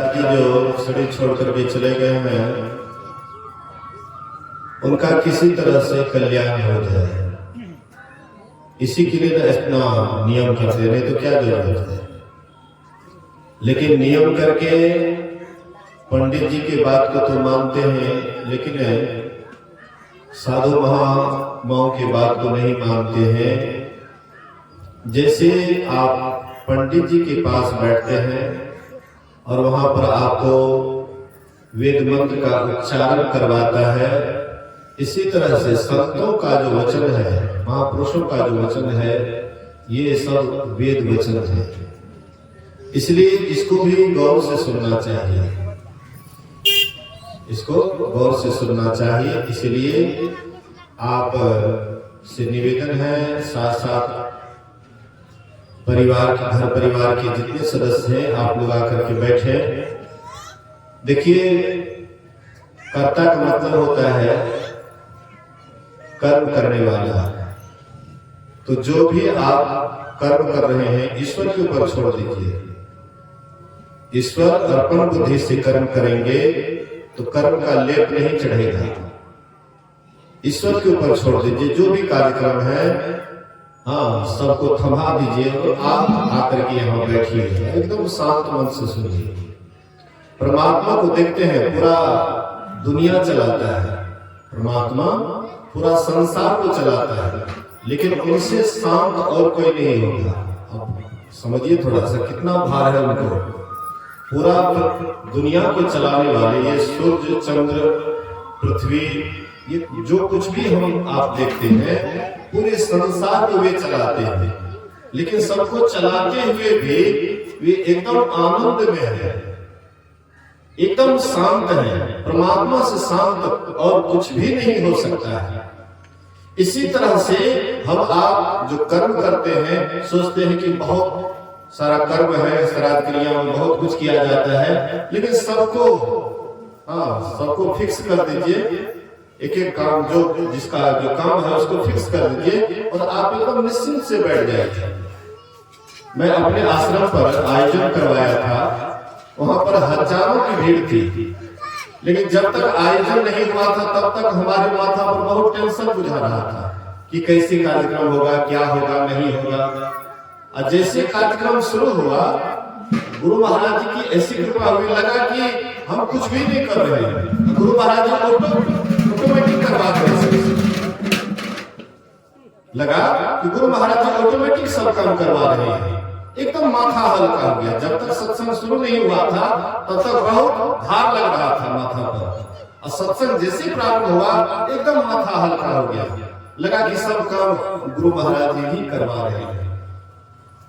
कि जो शरीर छोड़ करके चले गए हैं उनका किसी तरह से कल्याण हो जाए, इसी के लिए इतना नियम करते हैं, नहीं तो क्या जरूरत है। लेकिन नियम करके पंडित जी की बात को तो मानते हैं, लेकिन साधु महात्माओं की बात को नहीं मानते हैं। जैसे आप पंडित जी के पास बैठते हैं और वहां पर आपको वेद मंत्र का उच्चारण करवाता है, इसी तरह से संतों का जो वचन है, महापुरुषों का जो वचन है, ये सब वेद वचन है। इसलिए इसको भी गौर से सुनना चाहिए, इसको गौर से सुनना चाहिए। इसलिए आप से निवेदन है, साथ साथ परिवार के, घर परिवार के जितने सदस्य हैं, आप लोग आकर के बैठे। देखिए, कर्ता का मतलब होता है कर्म करने वाला। तो जो भी आप कर्म कर रहे हैं ईश्वर के ऊपर छोड़ दीजिए। ईश्वर अर्पण बुद्धि से कर्म करेंगे तो कर्म का लेप नहीं चढ़ेगा। ईश्वर के ऊपर छोड़ दीजिए। जो भी कार्यक्रम है, हाँ, सबको थमा दीजिए और आप आकर के यहाँ बैठिए, एकदम शांत मन से सुनिए। परमात्मा को देखते हैं, पूरा दुनिया चलाता है, परमात्मा पूरा संसार को चलाता है, लेकिन उनसे शांत और कोई नहीं होगा। अब समझिए थोड़ा सा कितना भार है उनको। पूरा दुनिया को चलाने वाले ये सूर्य, चंद्र, पृथ्वी, ये जो कुछ भी हम आप देखते हैं, पूरे संसार को वे चलाते हैं। लेकिन सबको चलाते हुए भी वे एकदम आनंद में है, एकदम शांत है। परमात्मा से शांत और कुछ भी नहीं हो सकता है। इसी तरह से हम आप जो कर्म करते हैं, सोचते हैं कि बहुत सारा कर्म है, श्राद्ध क्रिया में बहुत कुछ किया जाता है, लेकिन सबको फिक्स कर दीजिए। एक एक काम जो जिसका जो काम है उसको फिक्स कर दीजिए और आप एकदम निश्चिंत से बैठ जाइए। मैं अपने आश्रम पर आयोजन करवाया था, वहां पर हजारों की भीड़ थी, लेकिन जब तक आयोजन नहीं हुआ था तब तक हमारे माथा पर बहुत टेंशन बुझा रहा था कि कैसे कार्यक्रम होगा, क्या होगा, नहीं होगा। और जैसे कार्यक्रम शुरू हुआ, गुरु महाराज जी की ऐसी कृपा हुई, लगा कि हम कुछ भी नहीं कर रहे हैं। गुरु महाराज जी ऑटोमेटिक करवा रहे, लगा कि गुरु महाराज जी ऑटोमेटिक सब काम करवा रहे हैं। एकदम माथा हल्का हो गया। जब तक सत्संग शुरू नहीं हुआ था तब तक बहुत भार लग रहा था माथा पर, और सत्संग जैसे प्रारंभ हुआ एकदम माथा हल्का हो गया। लगा कि सब काम गुरु महाराज जी ही करवा रहे हैं।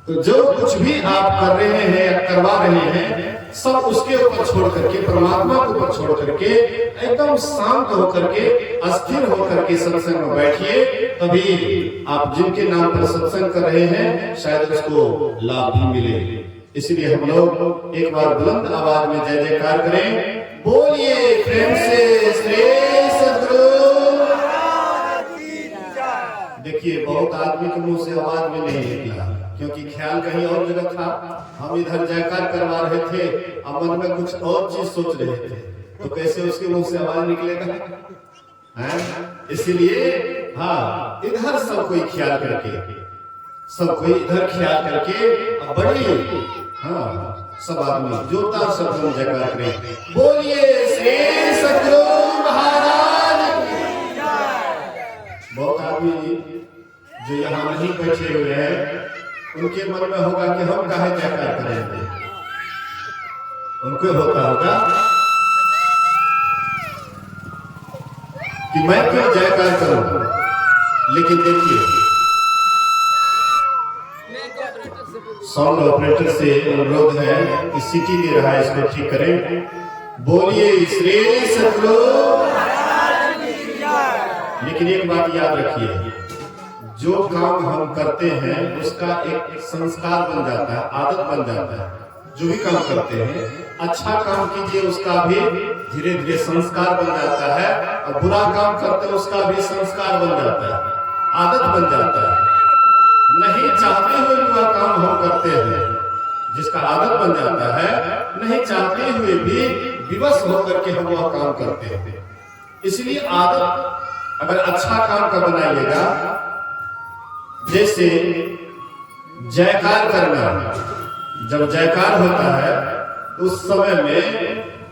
तो जो कुछ भी आप कर रहे हैं या करवा रहे हैं, सब उसके ऊपर छोड़ करके, परमात्मा के ऊपर छोड़ करके, एकदम शांत होकर के, अस्थिर होकर के सत्संग में बैठिए। तभी आप जिनके नाम पर सत्संग कर रहे हैं शायद उसको लाभ भी मिले। इसलिए हम लोग एक बार बुलंद आवाज में जय जयकार करें। बोलिए प्रेम से श्री सद्गुरु। देखिए, बहुत आदमी के मुंह से आवाज में नहीं निकला, क्योंकि ख्याल कहीं और जगह था। हम इधर जयकार करवा रहे थे, अब मन में कुछ और चीज सोच रहे थे, तो कैसे उसके मुंह से आवाज निकलेगा? इसलिए हाँ, इधर सब कोई ख्याल करके, सब कोई इधर ख्याल करके बड़ी, हाँ, सब आदमी जोरदार शब्द में जयकार करें। बोलिए श्री सद्गुरु महाराज की जय। बहुत आदमी जो यहाँ नहीं बैठे हुए हैं, उनके मन में होगा कि हम काहे जयकार करेंगे। उनको होता होगा कि मैं क्यों जयकार करूं। लेकिन देखिए, साउंड ऑपरेटर से अनुरोध है कि सीटी दे रहा है, इसको ठीक करें। बोलिए श्री सद्गुरु। लेकिन एक बात याद रखिए, जो काम हम करते हैं उसका एक संस्कार बन जाता है, आदत बन जाता है। जो भी काम करते हैं, अच्छा काम कीजिए उसका भी धीरे धीरे संस्कार बन जाता है, और बुरा काम करते हैं उसका भी संस्कार बन जाता है, आदत बन जाता है। नहीं चाहते हुए बुरा काम हम करते हैं, जिसका आदत बन जाता है, नहीं चाहते हुए भी विवश होकर के हम वह काम करते हैं। इसलिए आदत अगर अच्छा काम का बनाइएगा, जैसे जयकार करना, जब जयकार होता है उस समय में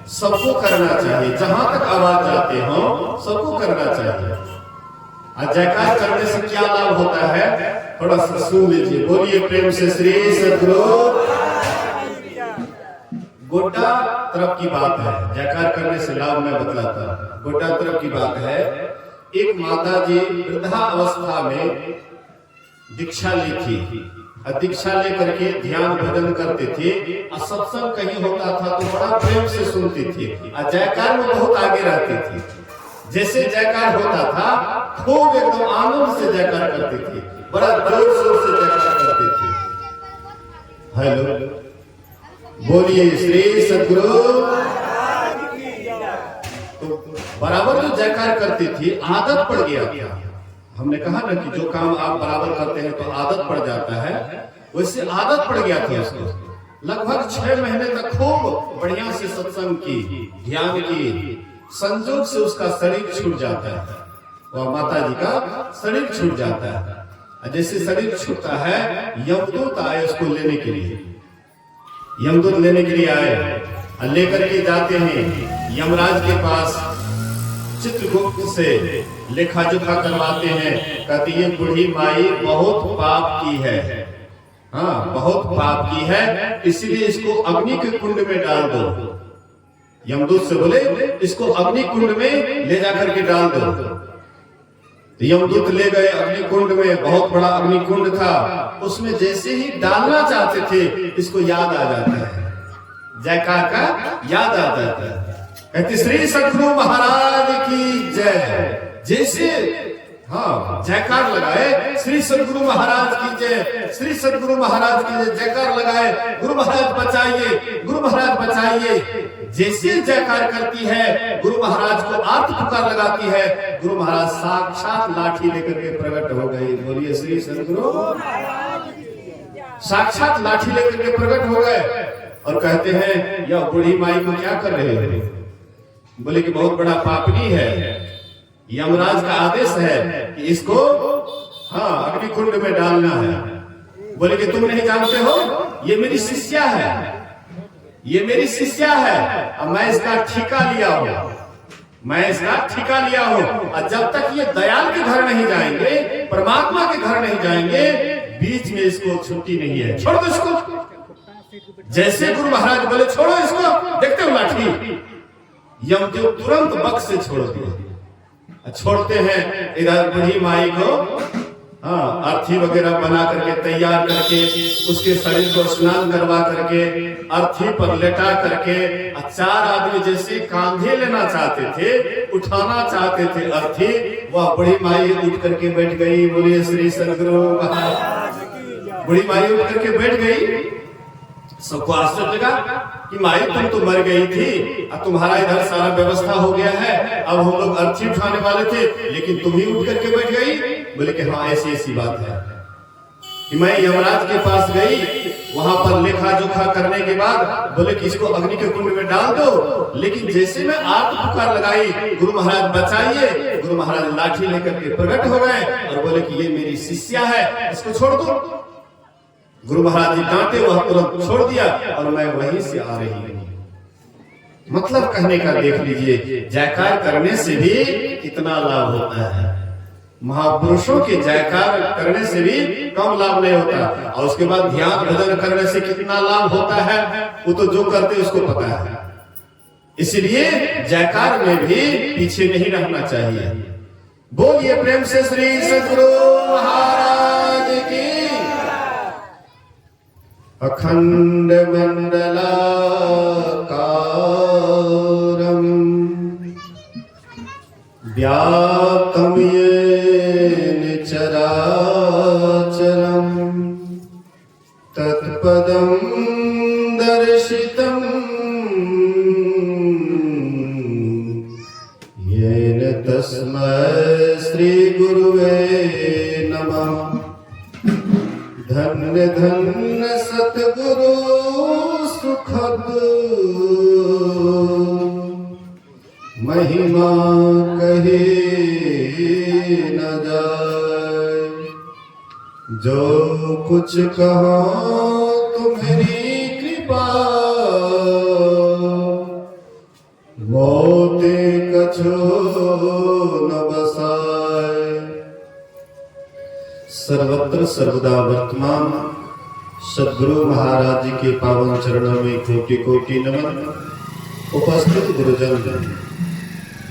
सबको करना चाहिए, जहां तक आवाज जाते हो सबको करना चाहिए। और जयकार करने से क्या लाभ होता है, थोड़ा सा सुन लीजिए, बोलिए प्रेम से श्री सद्गुरु। गोड्डा तरफ की बात है, जयकार करने से लाभ मैं बतलाता हूं। गोड्डा तरफ की बात है, एक माता जी वृद्धावस्था में दीक्षा ली थी, दीक्षा लेकर के ध्यान भजन करते थे, और सत्संग कहीं होता था तो बड़ा प्रेम से सुनती थी, और जयकार में बहुत आगे रहती थी। जैसे जयकार होता था खूब एकदम आनंद से जयकार करती थी, बड़ा जोर शोर से जयकार करती थी। हेलो, बोलिए श्री सद्गुरु। तो बराबर जो जयकार करती थी, आदत पड़ गया था। हमने कहा ना कि जो काम आप बराबर करते हैं तो आदत पड़ जाता है, वैसे आदत पड़ गया था उसको। लगभग 6 महीने तक खूब बढ़िया से सत्संग की, ध्यान की, संजोग से उसका शरीर छूट जाता है, वह माता जी का शरीर छूट जाता है। जैसे शरीर छूटता है, यमदूत आए उसको लेने के लिए, यमदूत लेने के लिए आए, लेकर के जाते हैं यमराज के पास, चित्रगुप्त से लेखा जोखा करवाते हैं। कहती ये बूढ़ी माई बहुत पाप की है, हाँ बहुत पाप की है, इसलिए इसको अग्नि के कुंड में डाल दो। यमदूत से बोले इसको अग्नि कुंड में ले जाकर के डाल दो। तो यमदूत ले गए अग्नि कुंड में, बहुत बड़ा अग्नि कुंड था। उसमें जैसे ही डालना चाहते थे, इसको याद आ जाता है, जयकार का याद आ जाता है। कहते श्री सद्गुरु महाराज की जय। जैसे हाँ जयकार लगाए, श्री सद्गुरु महाराज की जय, श्री सद्गुरु महाराज की जय, जयकार लगाए, गुरु महाराज बचाइए, गुरु महाराज बचाइए। जैसे जयकार करती है, गुरु महाराज को आर्त पुकार लगाती है, गुरु महाराज साक्षात लाठी लेकर के प्रकट हो गए। बोलिए श्री सद्गुरु। साक्षात लाठी लेकर के प्रकट हो गए और कहते हैं यह बूढ़ी माई को क्या कर रहे हो? बोले कि बहुत बड़ा पापनी है, यमराज का आदेश है कि इसको हाँ अग्नि कुंड में डालना है। बोले कि तुम नहीं जानते हो, ये मेरी शिष्या है, ये मेरी शिष्या है, और मैं इसका ठेका लिया हूं, मैं इसका ठेका लिया हूं। और जब तक ये दयाल के घर नहीं जाएंगे, परमात्मा के घर नहीं जाएंगे, बीच में इसको छुट्टी नहीं है, छोड़ दो इसको। जैसे गुरु महाराज बोले छोड़ो इसको, देखते हो लाठी, यमदेव तुरंत बक्स से छोड़ दिया। छोड़ते हैं, इधर बूढ़ी माई को हाँ अर्थी वगैरह बना करके तैयार करके, उसके शरीर को स्नान करवा करके, अर्थी पर लेटा करके, 4 आदमी जैसे कांधे लेना चाहते थे, उठाना चाहते थे अर्थी, वह बूढ़ी माई उठ करके बैठ गई। बोलिए श्री सद्गुरु महाराज। बूढ़ी माई उठ करके बैठ गई। सबको आश्चर्य लगा कि माई तुम तो मर गई थी, अब तुम्हारा इधर सारा व्यवस्था हो गया है, अब हम लोग अर्थी उठाने वाले थे, लेकिन तुम ही उठ करके बैठ गई। बोले कि हाँ ऐसी ऐसी बात है कि मैं यमराज के पास गई, वहां पर लेखा जोखा करने के बाद बोले कि इसको अग्नि के कुंड में डाल दो, लेकिन जैसे मैं आग पुकार लगाई, गुरु महाराज बचाइए, गुरु महाराज लाठी लेकर के प्रकट हो गए और बोले कि ये मेरी शिष्या है, इसको छोड़ दो। गुरु महाराज जी डांटे, वह तुरंत छोड़ दिया और मैं वहीं से आ रही हूं। मतलब कहने का देख लीजिए, जयकार करने से भी कितना लाभ होता है। महापुरुषों के जयकार करने से भी कम लाभ नहीं होता, और उसके बाद ध्यान भजन करने से कितना लाभ होता है, वो तो जो करते उसको पता है। इसलिए जयकार में भी पीछे नहीं रहना चाहिए। बोलिए प्रेम से श्री सद्गुरु महाराज की। अखंड मंडलाकारं व्याप्तं येन चराचरं तत्पदं दर्शितं येन तस्मै श्री गुरुवे नमः। धन्य धन्य सतगुरु महिमा कहे न जाए। जो कुछ कहो तुम्हारी कृपा, मोते कछो न बसाए। सर्वत्र सर्वदा वर्तमान सद्गुरु महाराज जी के पावन चरणों में कोटि कोटि नमन। उपस्थित गुरुजन,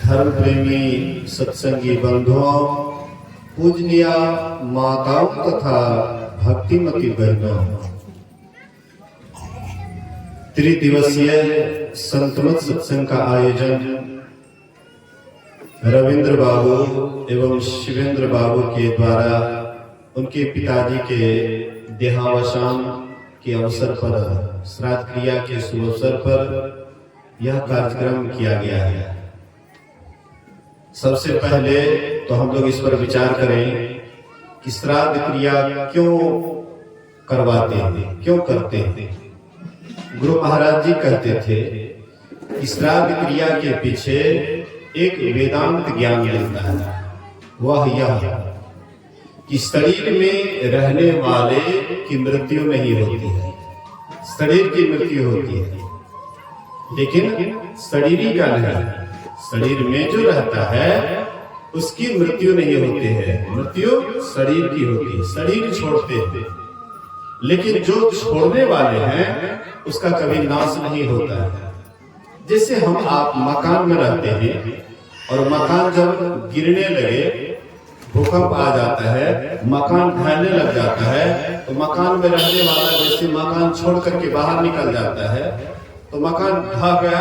धर्म प्रेमी सत्संगी बंधुओं, पूजनीय माताओं तथा भक्तिमती बहनों, त्रिदिवसीय संतमत सत्संग का आयोजन रविंद्र बाबू एवं शिवेंद्र बाबू के द्वारा उनके पिताजी के देहावसान के अवसर पर, श्राद्ध क्रिया के शुभ अवसर पर यह कार्यक्रम किया गया है। सबसे पहले तो हम लोग इस पर विचार करें कि श्राद्ध क्रिया क्यों करवाते हैं, क्यों करते हैं। गुरु महाराज जी कहते थे कि श्राद्ध क्रिया के पीछे एक वेदांत ज्ञान मिलता है। वह यह कि शरीर में रहने वाले की मृत्यु नहीं होती है, शरीर की मृत्यु होती है, लेकिन शरीरी का नहीं। शरीर में जो रहता है उसकी मृत्यु नहीं होती है, मृत्यु शरीर की होती है, शरीर छोड़ते हैं। लेकिन जो छोड़ने वाले हैं उसका कभी नाश नहीं होता है। जैसे हम आप मकान में रहते हैं और मकान जब गिरने लगे, भूकंप आ जाता है, मकान ढहने लग जाता है, तो मकान में रहने वाला जैसे मकान छोड़ करके बाहर निकल जाता है तो मकान ढह गया।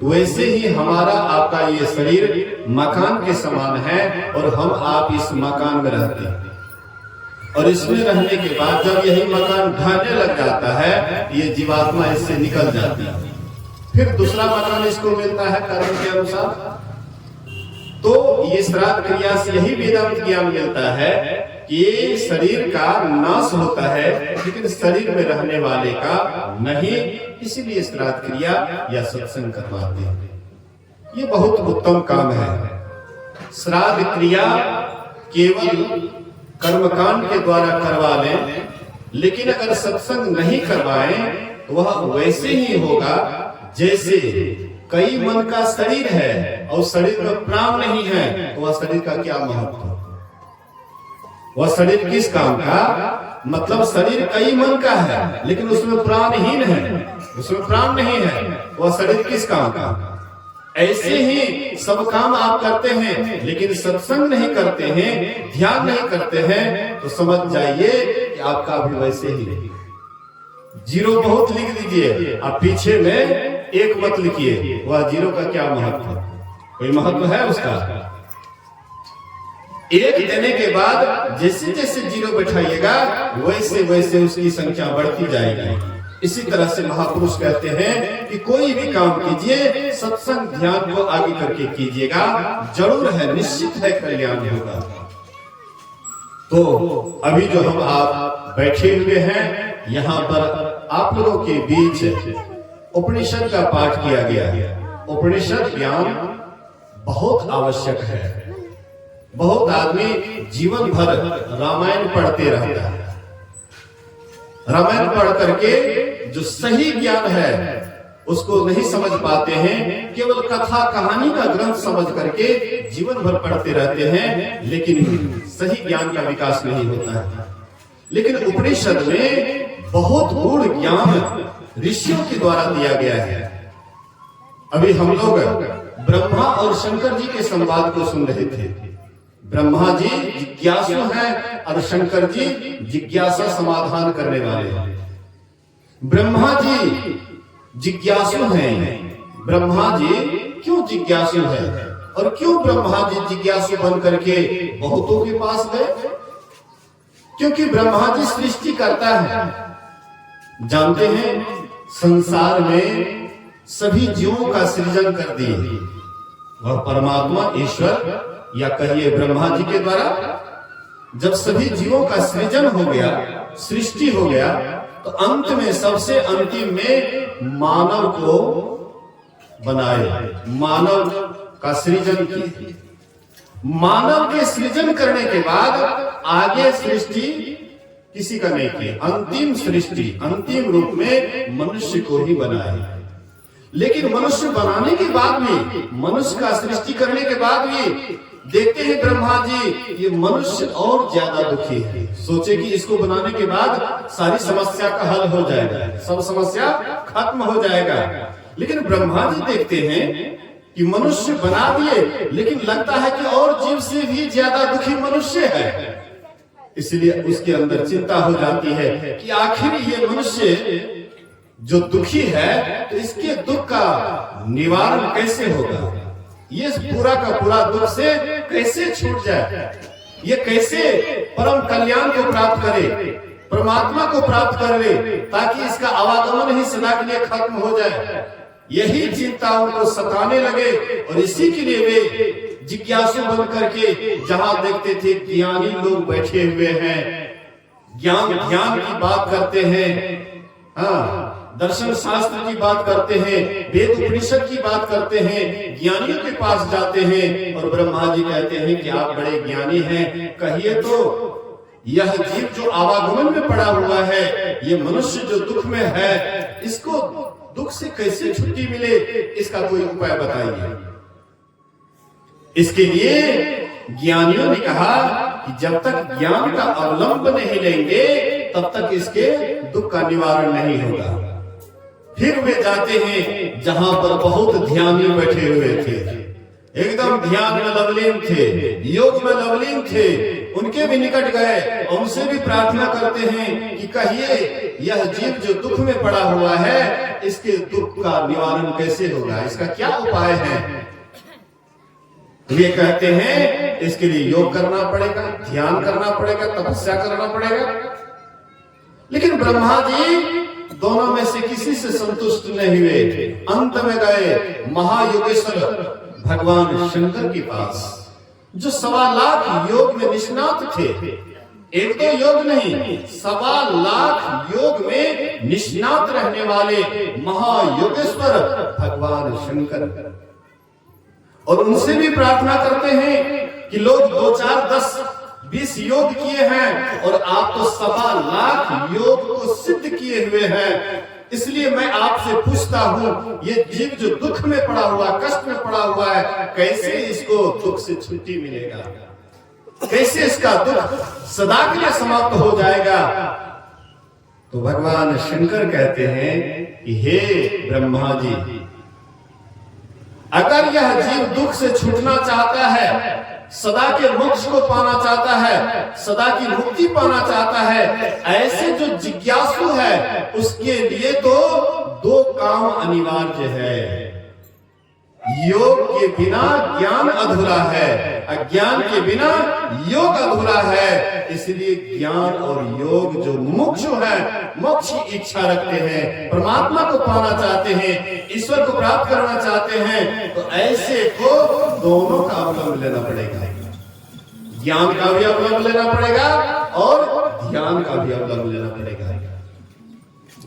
वैसे ही हमारा आपका ये शरीर मकान के समान है और हम आप इस मकान में रहते हैं। और इसमें रहने के बाद जब यही मकान ढहने लग जाता है, ये जीवात्मा इससे निकल जाती है, फिर दूसरा मकान इसको मिलता है कर्म के अनुसार। तो ये श्राद्ध क्रिया से यही वेदांत ज्ञान मिलता है कि शरीर का नाश होता है लेकिन शरीर में रहने वाले का नहीं। इसीलिए श्राद्ध क्रिया या सत्संग करवाते हैं। ये बहुत उत्तम काम है। श्राद्ध क्रिया केवल कर्मकांड के द्वारा करवा लें, लेकिन अगर सत्संग नहीं करवाएं तो वह वैसे ही होगा जैसे कई मन का शरीर है और शरीर में प्राण नहीं है, तो वह शरीर का क्या महत्व? वह शरीर किस काम का? मतलब शरीर कई मन का है लेकिन उसमें प्राणहीन है, उसमें प्राण नहीं है, वह शरीर किस काम का? ऐसे ही सब काम आप करते हैं लेकिन सत्संग नहीं करते हैं, ध्यान नहीं करते हैं, तो समझ जाइए कि आपका भी वैसे ही नहीं। जीरो बहुत लिख लीजिए, आप पीछे में एक मत लिखिए। वह जीरो का क्या महत्व? कोई महत्व है उसका? एक देने के बाद जैसे जैसे जीरो बैठाइएगा वैसे वैसे उसकी संख्या बढ़ती जाएगी। इसी तरह से महापुरुष कहते हैं कि कोई भी काम कीजिए, सत्संग ध्यान को आगे करके कीजिएगा, जरूर है, निश्चित है कल्याण होगा। तो अभी जो हम आप बैठे हुए हैं, यहाँ पर आप लोगों के बीच उपनिषद का पाठ किया गया। उपनिषद ज्ञान बहुत आवश्यक है। बहुत आदमी जीवन भर रामायण पढ़ते रहता है। रामायण पढ़ करके जो सही ज्ञान है उसको नहीं समझ पाते हैं, केवल कथा कहानी का ग्रंथ समझ करके जीवन भर पढ़ते रहते हैं, लेकिन सही ज्ञान का विकास नहीं होता है। लेकिन उपनिषद में बहुत गूढ़ ज्ञान ऋषियों के द्वारा दिया गया है। अभी हम लोग ब्रह्मा और शंकर जी के संवाद को सुन रहे थे। ब्रह्मा जी जिज्ञासु हैं और शंकर जी जिज्ञासा समाधान करने वाले हैं। ब्रह्मा जी जिज्ञासु हैं। ब्रह्मा जी क्यों जिज्ञासु है और क्यों ब्रह्मा जी जिज्ञासु बन करके बहुतों के पास गए? क्योंकि ब्रह्मा जी सृष्टि करता है। जानते हैं संसार में सभी जीवों का सृजन कर दिए वह परमात्मा ईश्वर या कहिए ब्रह्मा जी के द्वारा। जब सभी जीवों का सृजन हो गया, सृष्टि हो गया, तो अंत में सबसे अंतिम में मानव को बनाए, मानव का सृजन किए। मानव के सृजन करने के बाद आगे सृष्टि किसी का नहीं की, अंतिम सृष्टि अंतिम रूप में मनुष्य को ही बनाए। लेकिन मनुष्य बनाने के बाद भी, मनुष्य का सृष्टि करने के बाद भी देखते हैं ब्रह्मा जी ये मनुष्य और ज्यादा दुखी है। सोचे कि इसको बनाने के बाद सारी समस्या का हल हो जाएगा, सब समस्या खत्म हो जाएगा। लेकिन ब्रह्मा जी देखते हैं कि मनुष्य बना दिए, लेकिन लगता है कि और जीव से भी ज्यादा दुखी मनुष्य है। इसलिए उसके अंदर चिंता हो जाती है कि आखिर ये मनुष्य जो दुखी है तो इसके दुख का निवारण कैसे होगा, ये पूरा का पूरा दुख से कैसे छूट जाए, ये कैसे परम कल्याण को प्राप्त करे, परमात्मा को प्राप्त कर ले, ताकि इसका आवागमन ही सदा के लिए खत्म हो जाए। यही चिंता उनको सताने लगे और इसी के लिए वे जिज्ञासु बन करके जहां देखते थे ज्ञानी लोग बैठे हुए हैं, ज्ञान की बात करते हैं, हाँ दर्शन शास्त्र की बात करते हैं, वेद उपनिषद की बात करते हैं, ज्ञानियों के पास जाते हैं और ब्रह्मा जी कहते हैं कि आप बड़े ज्ञानी हैं, कहिए तो यह जीव जो आवागमन में पड़ा हुआ है, ये मनुष्य जो दुख में है, इसको दुख से कैसे छुट्टी मिले, इसका कोई उपाय बताइए। इसके लिए ज्ञानियों ने कहा कि जब तक ज्ञान का अवलंब नहीं लेंगे तब तक इसके दुख का निवारण नहीं होगा। फिर वे जाते हैं जहां पर बहुत ध्यानी बैठे हुए थे, एकदम ध्यान में लवलीन थे, योग में लवलीन थे, उनके भी निकट गए और उनसे भी प्रार्थना करते हैं कि कहिए यह जीव जो दुख में पड़ा हुआ है, इसके दुख का निवारण कैसे होगा, इसका क्या उपाय है। वे कहते हैं इसके लिए योग करना पड़ेगा, ध्यान करना पड़ेगा, तपस्या करना पड़ेगा। लेकिन ब्रह्मा जी दोनों में से किसी से संतुष्ट नहीं हुए। अंत में गए महायोगेश्वर भगवान शंकर के पास, जो 1.25 लाख योग में निष्णात थे। एक तो योग नहीं, 1.25 लाख योग में निष्णात रहने वाले महायोगेश्वर भगवान शंकर। और उनसे भी प्रार्थना करते हैं कि लोग 2, 4, 10, 20 योग किए हैं और आप तो 1.25 लाख योग को सिद्ध किए हुए हैं। इसलिए मैं आपसे पूछता हूं, ये जीव जो दुख में पड़ा हुआ, कष्ट में पड़ा हुआ है, कैसे इसको दुख से छुट्टी मिलेगा, कैसे इसका दुख सदा के लिए समाप्त हो जाएगा। तो भगवान शंकर कहते हैं कि हे ब्रह्मा जी, अगर यह जीव दुख से छूटना चाहता है, सदा के मोक्ष को पाना चाहता है, सदा की मुक्ति पाना चाहता है, ऐसे जो जिज्ञासु है उसके लिए तो 2 काम अनिवार्य है। योग के बिना ज्ञान अधूरा है, अज्ञान के बिना योग अधूरा है। इसलिए ज्ञान और योग जो मुमुक्षु है, मोक्ष की इच्छा रखते हैं, परमात्मा को पाना चाहते हैं, ईश्वर को प्राप्त करना चाहते हैं, तो ऐसे को दोनों का अवलंब लेना पड़ेगा। ज्ञान का भी अवलंब लेना पड़ेगा और ध्यान का भी अवलंब लेना पड़ेगा।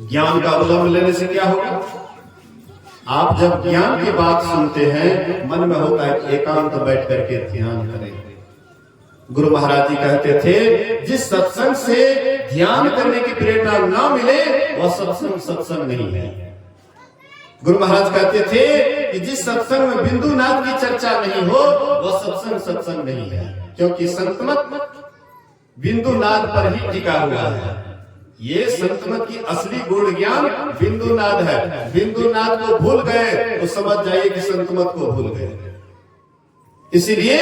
ज्ञान का अवलंब लेने से क्या होगा, आप जब ज्ञान की बात सुनते हैं, मन में होता है कि एकांत बैठ करके ध्यान करें। गुरु महाराज जी कहते थे, जिस सत्संग से ध्यान करने की प्रेरणा ना मिले वह सत्संग नहीं है। गुरु महाराज कहते थे कि जिस सत्संग में बिंदु नाद की चर्चा नहीं हो वह सत्संग नहीं है, क्योंकि संतमत बिंदु नाद पर ही टिका हुआ है। ये संतमत की असली गुण ज्ञान बिंदु नाद है। बिंदु नाद को भूल गए तो समझ जाइए कि संतमत को भूल गए। इसीलिए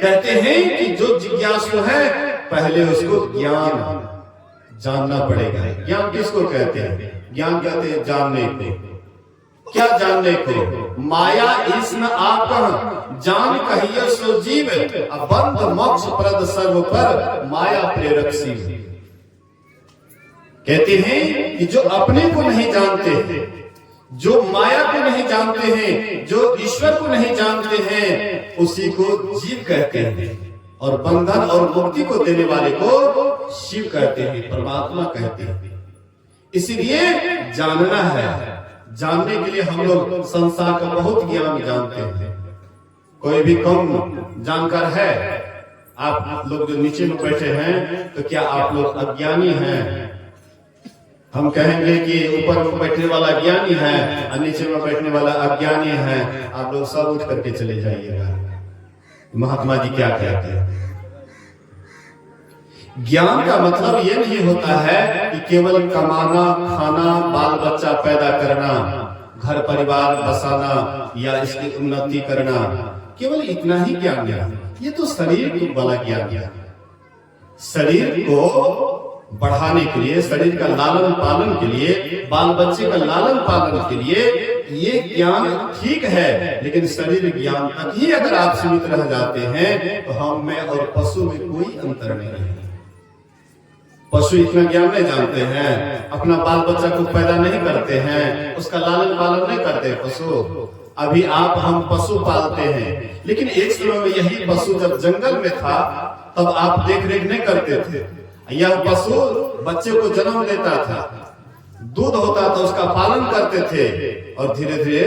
कहते हैं कि जो जिज्ञासु है पहले उसको ज्ञान जानना पड़ेगा। ज्ञान किसको कहते हैं? ज्ञान कहते हैं जानने को। क्या जानने को? माया ईस्न आप जान कहिए सो जीव, बंध मोक्ष प्रद सर्व पर माया प्रेरक शिव। कहते हैं कि जो अपने को नहीं जानते, जो माया को नहीं जानते हैं, जो ईश्वर को नहीं जानते हैं, उसी को जीव कहते हैं, और बंधन और मुक्ति को देने वाले को शिव कहते हैं, परमात्मा कहते हैं। इसलिए जानना है, जानने के लिए हम लोग संसार का बहुत ज्ञान जानते हैं। कोई भी कम जानकार है? आप लोग जो नीचे में बैठे हैं, तो क्या आप लोग अज्ञानी हैं? हम कहेंगे कि ऊपर में बैठने वाला ज्ञानी है और नीचे में बैठने वाला अज्ञानी है। आप लोग सब उठ करके चले जाइएगा। महात्मा जी क्या कहते हैं? ज्ञान का मतलब ये नहीं होता है कि केवल कमाना, खाना, बाल बच्चा पैदा करना, घर परिवार बसाना या इसकी उन्नति करना, केवल इतना ही ज्ञान है। ये तो शरीर वाला ज्ञान है। शरीर को बढ़ाने के लिए, शरीर का लालन पालन के लिए, बाल बच्चे का लालन पालन के लिए ये ज्ञान ठीक है, लेकिन शरीर ज्ञान तक ही अगर आप सीमित रह जाते हैं तो हम में और पशु में कोई अंतर नहीं है। पशु इतना ज्ञान नहीं जानते हैं, अपना बाल बच्चा को पैदा नहीं करते हैं, उसका लालन पालन नहीं करते पशु। अभी आप हम पशु पालते हैं, लेकिन एक समय में यही पशु जब जंगल में था तब आप देख रेख नहीं करते थे। यह पशु बच्चे को जन्म देता था, दूध होता था, उसका पालन करते थे और धीरे धीरे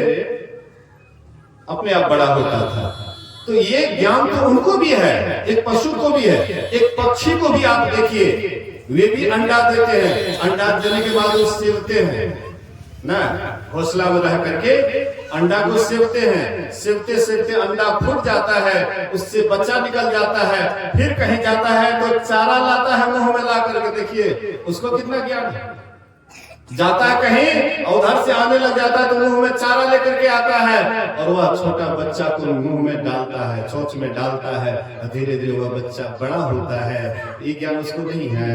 अपने आप बड़ा होता था। तो ये ज्ञान तो उनको भी है, एक पशु को भी है। एक पक्षी को भी आप देखिए, वे भी अंडा देते हैं। अंडा देने के बाद वो सेवते हैं ना, घोंसला में रह करके अंडा को सेवते हैं। सेवते सेवते अंडा फूट जाता है, उससे बच्चा निकल जाता है, फिर कहीं जाता है तो चारा लाता है मुंह में ला करके। देखिए उसको कितना ज्ञान है। जाता है कहीं और उधर से आने लग जाता है तो मुंह में चारा लेकर के आता है और वह छोटा बच्चा को मुंह में डालता है, चोंच में डालता है, धीरे धीरे वह बच्चा बड़ा होता है। ये ज्ञान उसको नहीं है।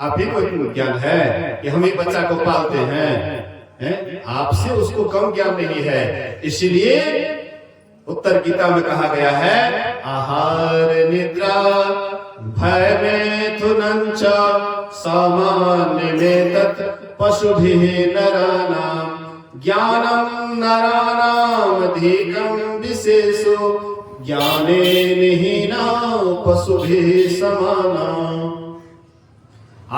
आप ही को ज्ञान है कि हम ही बच्चा को पालते हैं, आपसे उसको कम ज्ञान नहीं है। इसलिए उत्तर गीता में कहा गया है, आहार निद्रा भय में च सामान्य में तत् पशुभिः नराणां ज्ञानं नराणां अधिकं विशेषो ज्ञानेन हीना पशुभिः समाना।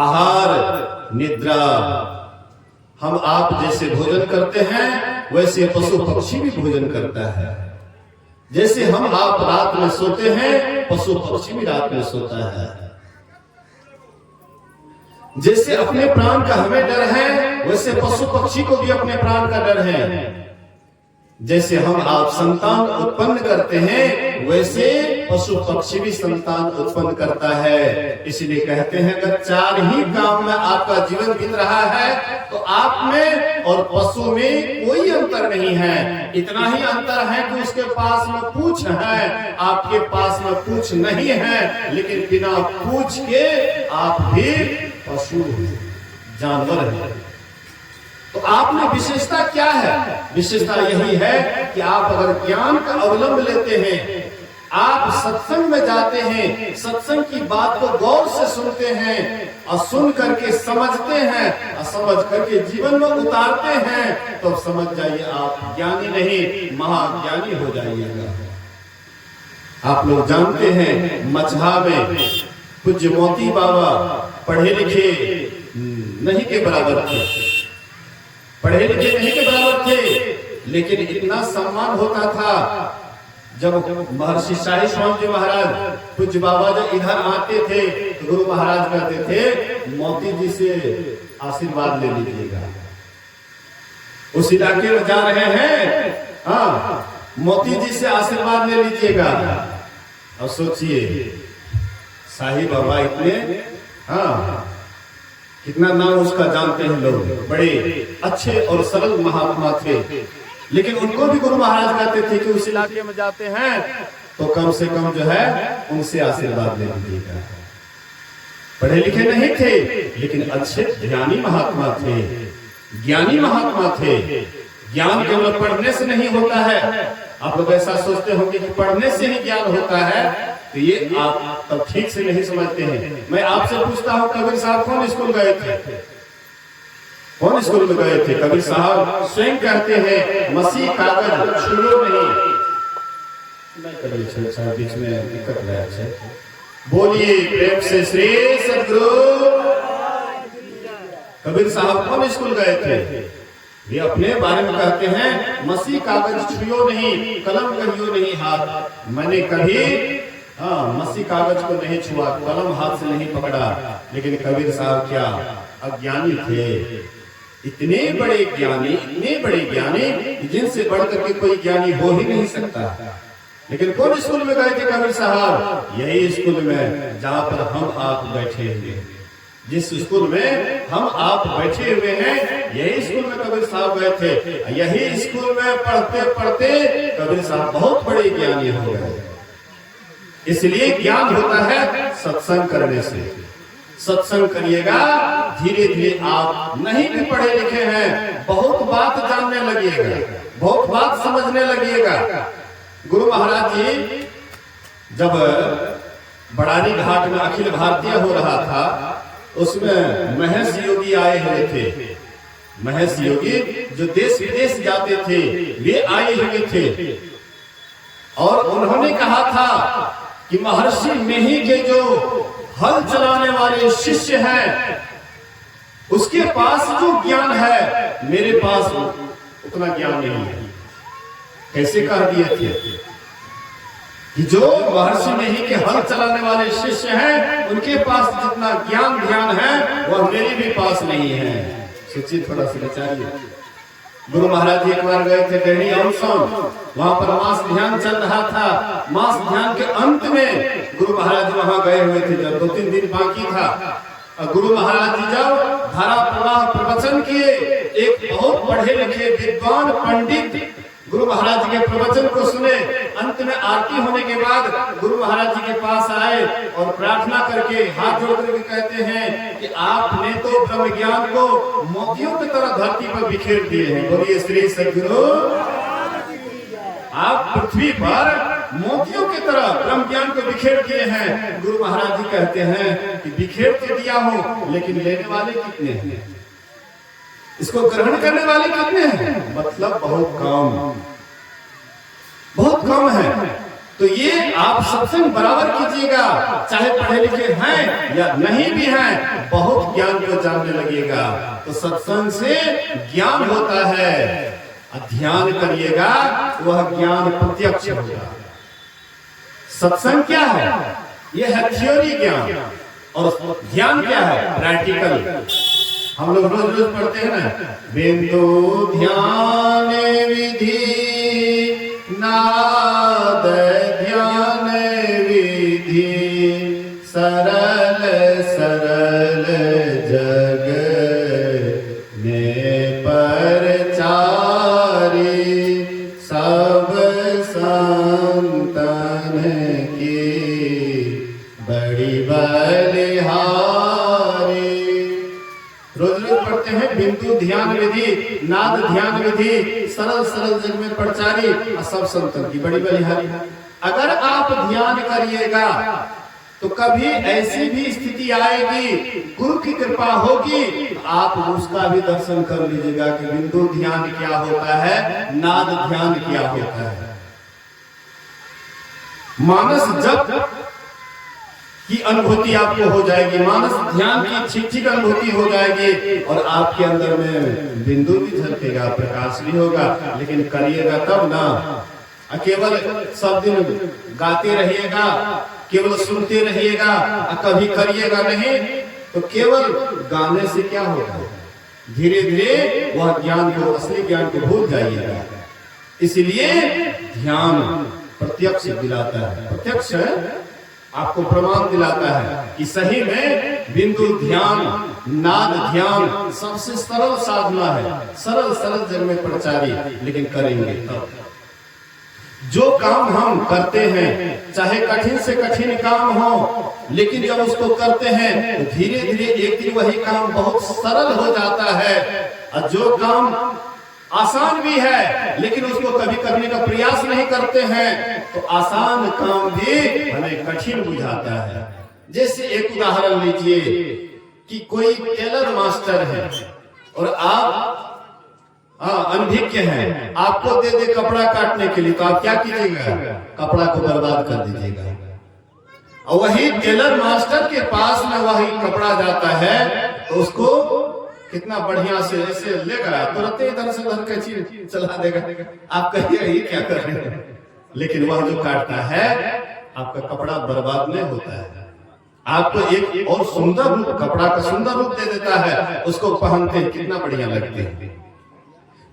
आहार निद्रा, हम आप जैसे भोजन करते हैं वैसे पशु पक्षी भी भोजन करता है। जैसे हम आप रात में सोते हैं, पशु पक्षी भी रात में सोता है। जैसे अपने प्राण का हमें डर है, वैसे पशु पक्षी को भी अपने प्राण का डर है। जैसे हम आप संतान उत्पन्न करते हैं, वैसे पशु पक्षी भी संतान उत्पन्न करता है। इसलिए कहते हैं अगर चार ही काम में आपका जीवन बीत रहा है तो आप में और पशु में कोई अंतर नहीं है। इतना ही अंतर है कि उसके पास में पूंछ है, आपके पास में पूंछ नहीं है, लेकिन बिना पूंछ के आप भी पशु जानवर हैं। तो आप में विशेषता क्या है? विशेषता यही है कि आप अगर ज्ञान का अवलंब लेते हैं, आप सत्संग में जाते हैं, सत्संग की बात को गौर से सुनते हैं और सुन करके समझते हैं और समझ करके जीवन में उतारते हैं, तो समझ जाइए आप ज्ञानी नहीं महाज्ञानी हो जाइएगा। आप लोग जानते हैं मछहा में पूज्य मोती बाबा पढ़े लिखे नहीं के बराबर थे, पढ़े लिखे नहीं के बराबर थे, लेकिन इतना सम्मान होता था। जब महर्षि शाही स्वामी जी महाराज पूज्य बाबा जब इधर आते थे तो गुरु महाराज कहते थे मोती जी से आशीर्वाद ले लीजिएगा। उस इलाके में जा रहे हैं, हाँ, मोती जी से आशीर्वाद ले लीजिएगा। और सोचिए शाही बाबा इतने, हाँ, कितना नाम उसका जानते हैं लोग, बड़े अच्छे और सरल महात्मा थे, लेकिन उनको भी गुरु महाराज कहते थे कि उस इलाके में जाते हैं तो कम से कम जो है उनसे आशीर्वाद ले लीजिएगा। पढ़े लिखे नहीं थे, लेकिन अच्छे ज्ञानी महात्मा थे, ज्ञानी महात्मा थे। ज्ञान केवल पढ़ने से नहीं होता है। आप लोग ऐसा सोचते होंगे कि पढ़ने से ही ज्ञान होता है, तो ये आप तब ठीक से नहीं समझते हैं। मैं आपसे पूछता हूँ, कबीर साहब कौन स्कूल गए थे? कौन स्कूल में गए थे? कबीर साहब स्वयं कहते हैं मसीह कागज छुओ नहीं। कबीर बीच में दिक्कत है। बोलिए प्रेम से श्री सद्गुरु। कबीर साहब कौन स्कूल गए थे? वे अपने बारे में कहते हैं, मसीह कागज छुयो नहीं, कलम कहियो नहीं हाथ। मैंने कभी मसीह कागज को नहीं छुआ, कलम हाथ से नहीं पकड़ा। लेकिन कबीर साहब क्या अज्ञानी थे, इतने बड़े ज्ञानी जिनसे बढ़कर के कोई ज्ञानी हो ही नहीं सकता। लेकिन कौन स्कूल में गए थे कबीर साहब? यही स्कूल में जहाँ पर हम आप बैठे हुए, जिस स्कूल में हम आप बैठे हुए हैं, यही स्कूल में कबीर साहब गए थे। यही स्कूल में पढ़ते पढ़ते कबीर साहब बहुत बड़े ज्ञानी हो गए। इसलिए ज्ञान होता है सत्संग करने से। सत्संग करिएगा, धीरे धीरे आप नहीं भी पढ़े लिखे हैं, बहुत बात जानने लगिएगा, बहुत बात समझने लगिएगा। गुरु महाराज जी जब बड़ानी घाट में अखिल भारतीय हो रहा था, उसमें महेश योगी आए हुए थे। महेश योगी जो देश विदेश जाते थे, वे आए हुए थे और उन्होंने कहा था कि महर्षि मेही के जो हल चलाने वाले शिष्य हैं, उसके पास जो ज्ञान है मेरे पास उतना ज्ञान नहीं है। कैसे कह दिए थे कि जो महर्षि मेही के हल चलाने वाले शिष्य हैं, उनके पास जितना ध्यान है वह मेरे भी पास नहीं है। सोचिए, थोड़ा सा विचारिए। गुरु महाराज जी एक बार गए थे डेढ़ी ऑनसोन, वहां पर मास ध्यान चल रहा था। मास ध्यान के अंत में गुरु महाराज जी वहां गए हुए थे, जब 2-3 दिन बाकी था। गुरु महाराज जी जब धारा प्रवाह प्रवचन किए, एक बहुत पढ़े लिखे विद्वान पंडित गुरु महाराज जी के प्रवचन को सुने। अंत में आरती होने के बाद गुरु महाराज जी के पास आए और प्रार्थना करके हाथ जोड़ करके कहते हैं कि आपने तो ब्रह्म ज्ञान को मोतियों की तरह धरती पर बिखेर दिए हैं। बोलिए श्री सद्गुरु। आप पृथ्वी पर मोतियों की तरह ब्रह्म ज्ञान को बिखेर दिए हैं। गुरु महाराज जी कहते हैं कि बिखेर तो दिया हूं, लेकिन लेने वाले कितने हैं, इसको ग्रहण करने वाले कितने हैं? मतलब बहुत कम है। तो ये आप सत्संग बराबर कीजिएगा, चाहे पढ़े लिखे हैं या नहीं भी हैं, बहुत ज्ञान को जानने लगेगा। तो सत्संग से ज्ञान होता है, ध्यान करिएगा, वह ज्ञान प्रत्यक्ष होगा। सत्संग क्या है? यह है थ्योरी ज्ञान, और ध्यान क्या है? प्रैक्टिकल। हम लोग रोज रोज पढ़ते हैं ना, बिंदु ध्यान विधि नाद ध्यान विधि, सरल सरल जग में परचारी, सब संतन की बड़ी बलिहारी। रोज रोज पढ़ते हैं बिंदु ध्यान विधि, नाद ध्यान विधि, सरल सरल जग में प्रचारी, सब संतन की बड़ी बलिहारी। अगर आप ध्यान करिएगा तो कभी ऐसी भी स्थिति आएगी, गुरु की कृपा होगी, आप उसका भी दर्शन कर लीजिएगा कि बिंदु ध्यान क्या होता है, नाद ध्यान क्या होता है। मानस जप की अनुभूति आपको हो जाएगी, मानस ध्यान की ठीक अनुभूति हो जाएगी, और आपके अंदर में बिंदु भी झलकेगा, प्रकाश भी होगा। लेकिन करिएगा तब ना, केवल सब दिन गाते रहिएगा, केवल सुनते रहिएगा, कभी करिएगा नहीं, तो केवल गाने से क्या होगा? धीरे धीरे वह ज्ञान को, असली ज्ञान को भूल जाइएगा। इसलिए ध्यान प्रत्यक्ष दिलाता है, प्रत्यक्ष आपको प्रमाण दिलाता है कि सही में बिंदु ध्यान, नाद ध्यान सबसे सरल साधना है, सरल सरल जग में प्रचारी। लेकिन करेंगे तब। जो काम हम करते हैं, चाहे कठिन से कठिन काम हो, लेकिन जब उसको करते हैं तो धीरे धीरे एक दिन वही काम बहुत सरल हो जाता है। और जो काम आसान भी है, लेकिन उसको कभी करने का प्रयास नहीं करते हैं, तो आसान काम भी हमें कठिन बुझाता है। जैसे एक उदाहरण लीजिए कि कोई टेलर मास्टर है और आप अनभिज्ञ हैं, आपको दे दे कपड़ा काटने के लिए, तो आप क्या कीजिएगा? कपड़ा को बर्बाद कर दीजिएगा। और वही टेलर मास्टर के पास में वही कपड़ा जाता है तो उसको कितना बढ़िया से ऐसे लेगा, तुरंत इधर से उधर कैंची चला देगा, आप कहिए ये क्या कर रहे हैं। लेकिन वह जो काटता है आपका कपड़ा बर्बाद नहीं होता है, आपको एक और सुंदर रूप, कपड़ा का सुंदर रूप दे देता है, उसको पहनते हैं कितना बढ़िया लगते हैं।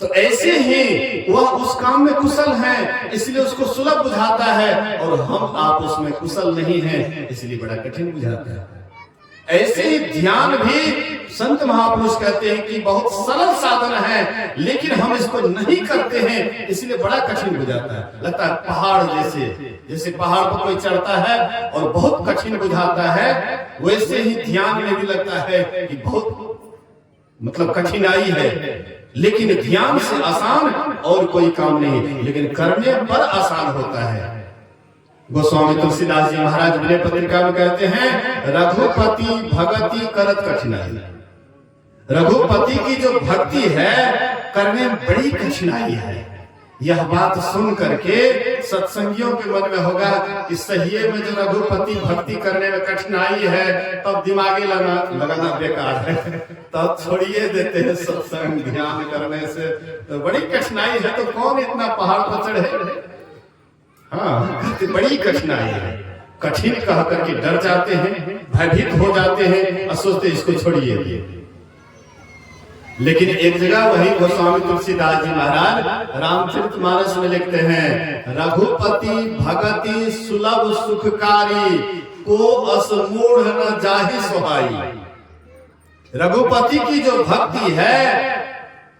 तो ऐसे ही वह उस काम में कुशल है, इसलिए उसको सुलभ बुझाता है, और हम आप उसमें कुशल नहीं हैं, इसलिए बड़ा कठिन बुझाता है। ऐसे ही ध्यान भी संत महापुरुष कहते हैं कि बहुत सरल साधन है, लेकिन हम इसको नहीं करते हैं, इसलिए बड़ा कठिन बुझाता है। लगता है पहाड़ जैसे पहाड़ पर कोई चढ़ता है और बहुत कठिन बुझाता है, वैसे ही ध्यान में भी लगता है कि बहुत मतलब कठिनाई है, लेकिन ध्यान से आसान और कोई काम नहीं, लेकिन करने पर आसान होता है। गोस्वामी तुलसीदास जी महाराज विनय पत्रिका में कहते हैं, रघुपति भगति करत कठिनाई। रघुपति की जो भक्ति है करने में बड़ी कठिनाई है। यह बात सुन करके सत्संगियों के मन में होगा कि सही में जो रघुपति भक्ति करने में कठिनाई है, तब दिमागी लगाना बेकार है, तब छोड़िए देते हैं सत्संग, ध्यान करने से तो बड़ी कठिनाई है, तो कौन इतना पहाड़ पर चढ़े। हाँ, बड़ी कठिनाई है। कठिन कह करके डर जाते हैं, भयभीत हो जाते हैं और सोचते इसको छोड़िए। लेकिन एक जगह वही गोस्वामी तुलसीदास जी महाराज रामचरितमानस में लिखते हैं, रघुपति भगति सुलभ सुखकारी, को असमूढ़ न जाहि सुहाई। रघुपति की जो भक्ति है,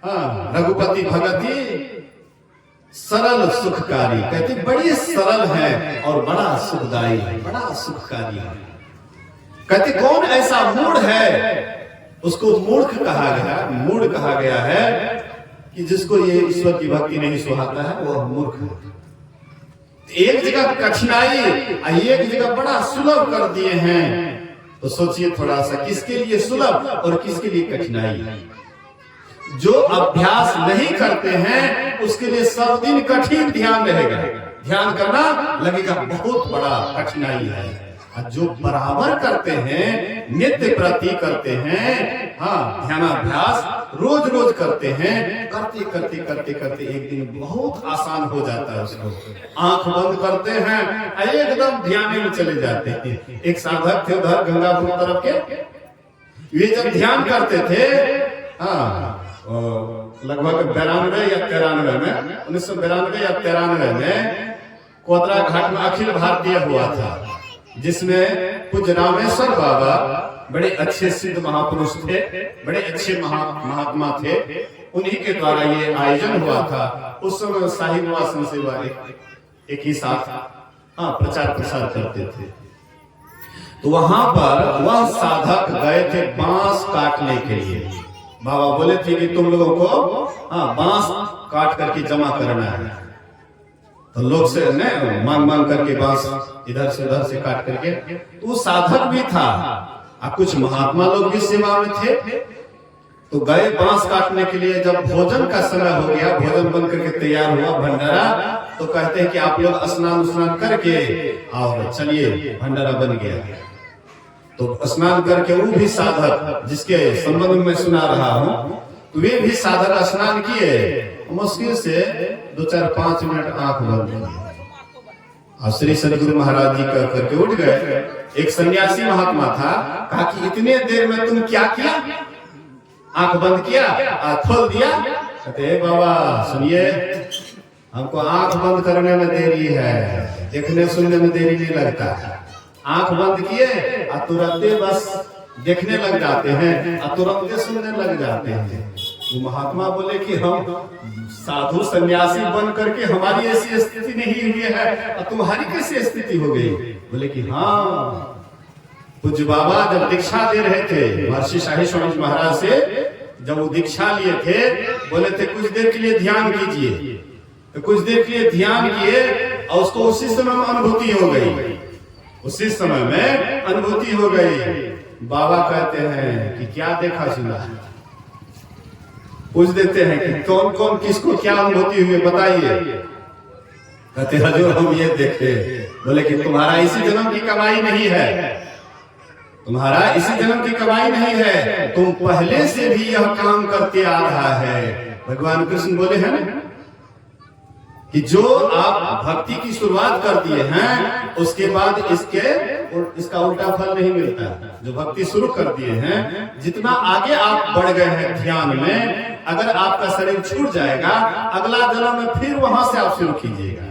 हाँ, रघुपति भगति सरल सुखकारी, कहते बड़ी सरल है और बड़ा सुखदायी, बड़ा सुखकारी है। कहते कौन ऐसा मूढ़ है, उसको मूर्ख कहा गया, मूढ़ कहा गया है कि जिसको ये ईश्वर की भक्ति नहीं सुहाता है वह मूर्ख है। एक जगह कठिनाई, एक जगह बड़ा सुलभ कर दिए हैं, तो सोचिए थोड़ा सा किसके लिए सुलभ और किसके लिए कठिनाई है। जो अभ्यास नहीं करते हैं उसके लिए सब दिन कठिन ध्यान रहेगा, ध्यान करना लगेगा बहुत बड़ा कठिनाई है। और जो बराबर करते हैं, नित्य प्रति करते हैं, हाँ, ध्यानाभ्यास रोज रोज करते हैं, करते करते करते करते एक दिन बहुत आसान हो जाता है। उसको आंख बंद करते हैं, एकदम ध्यान में चले जाते हैं। एक साधक थे उधर गंगापुर तरफ के, वे जब ध्यान करते थे, हाँ, लगभग 92 या 93 में, 1992 या 93 में कोदरा घाट में अखिल भारतीय हुआ था, जिसमें पूज्य रामेश्वर बाबा बड़े अच्छे सिद्ध महापुरुष थे, बड़े अच्छे महात्मा थे, उन्हीं के द्वारा ये आयोजन हुआ था। उस समय साहिब निवासन सेवा एक ही साथ, हाँ, प्रचार प्रसार करते थे। तो वहां पर वह साधक गए थे बांस काटने के लिए। बाबा बोले थे कि तुम लोगों को, हाँ, बांस काट करके जमा करना है। तो लोग से ने मांग मांग करके बांस इधर से उधर से काट करके, तो साधक भी था और कुछ महात्मा लोग भी सेवा में थे। तो गए बांस काटने के लिए, जब भोजन का समय हो गया, भोजन बन करके तैयार हुआ भंडारा, तो कहते हैं कि आप लोग स्नान करके और चलिए, भंडारा बन गया। तो स्नान करके वो भी साधक जिसके संबंध में सुना रहा हूं, तो वे भी साधक स्नान किए, मुश्किल से 2-4-5 मिनट आंख बंद किए और श्री सदगुरु महाराज जी कह करके उठ गए। एक सन्यासी महात्मा था, कहा कि इतने देर में तुम क्या किया, आंख बंद किया और खोल दिया। कहते बाबा सुनिए, हमको आंख बंद करने में देरी है, देखने सुनने में देरी नहीं लगता। आंख बंद किए और तुरंत बस देखने लग जाते हैं और तुरंत सुनने लग जाते हैं। वो महात्मा बोले कि हम साधु सन्यासी बन करके हमारी ऐसी स्थिति नहीं हुई है और तुम्हारी कैसी स्थिति हो गई। बोले कि हाँ, पूज्य बाबा जब दीक्षा दे रहे थे महर्षि शाही स्वामी महाराज से, जब वो दीक्षा लिए थे, बोले थे कुछ देर के लिए ध्यान कीजिए। तो कुछ देर के लिए ध्यान किए और उसको उसी समय में अनुभूति हो गई, उसी समय में अनुभूति हो गई। बाबा कहते हैं कि क्या देखा सुना, पूछ देते हैं कि कौन कौन किसको क्या अनुभूति हुई बताइए। कहते हजूर हम ये देखे। बोले कि तुम्हारा इसी जन्म की कमाई नहीं है, तुम्हारा इसी जन्म की कमाई नहीं है, तुम पहले से भी यह काम करते आ रहा है। भगवान कृष्ण बोले हैं ना कि जो आप भक्ति की शुरुआत कर दिए हैं उसके बाद इसका उल्टा फल नहीं मिलता। जो भक्ति शुरू कर दिए हैं, जितना आगे आप बढ़ गए हैं ध्यान में, अगर आपका शरीर छूट जाएगा, अगला जन्म में फिर वहां से आप शुरू कीजिएगा।